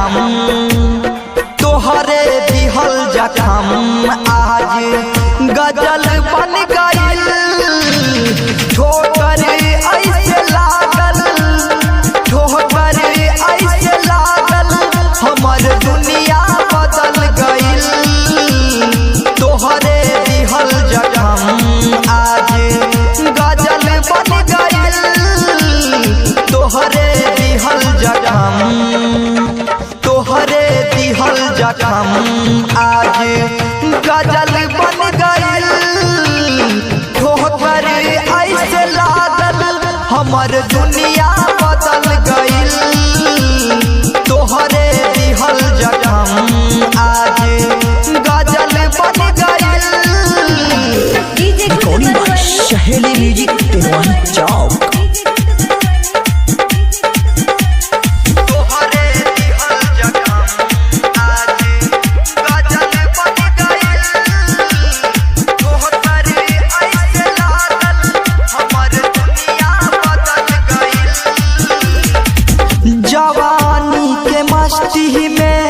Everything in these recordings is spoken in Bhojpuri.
जखम तोहरे दिहल जखम आज गजल बन गइल। ठोकर ऐसे लागल, ठोकर ऐसे लागल, हमर दुनिया बदल गइल। तोहरे दिहल जखम आज गजल बन गइल। तोहरे दिहल जखम, तोहरे दिहल जखम आज गजल बन गइल। ठोकर ऐसे लागल, हमर दुनिया बदल गइल। तोहरे दिहल जखम आज गजल बन गइल। रिकॉर्डिंग बाय सहेली म्यूजिक टिनवानी चौक। जवानी के मस्ती में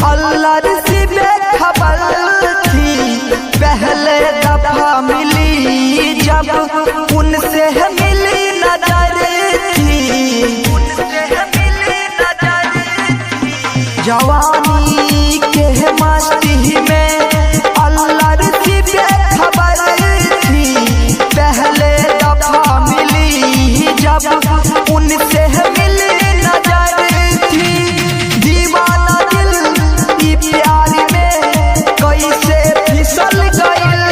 अल्लाह से बेखबर थी। पहले दफा मिली जब उनसे मिली नजर थी। जवानी के मस्ती में अल्लाह से बेखबर थी। पहले दफा मिली जब उनसे मिली नजर थी। दीवाना दिल ई प्यार में कैसे फिसल गइल।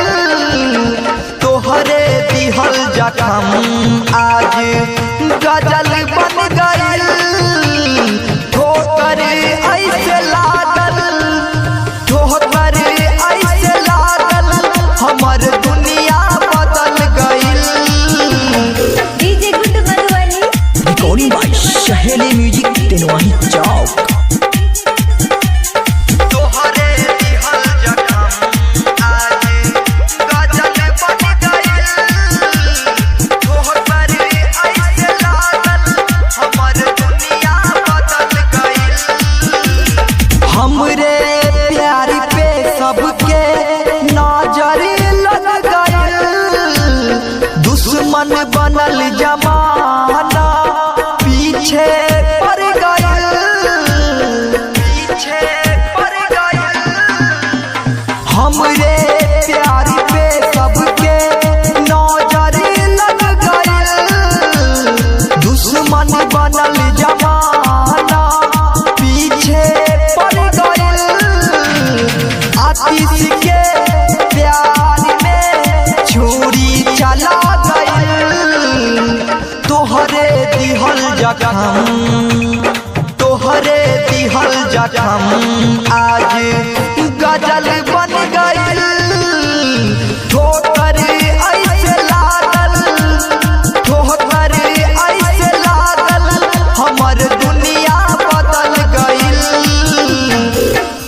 तोहरे दिहल जखम आज गजल बन गइल। ठोकर ऐसे लागल, ठोकर ऐसे लागल, हमर दुनिया बदल गइल। रिकॉर्डिंग बाय सहेली म्यूजिक टिनवानी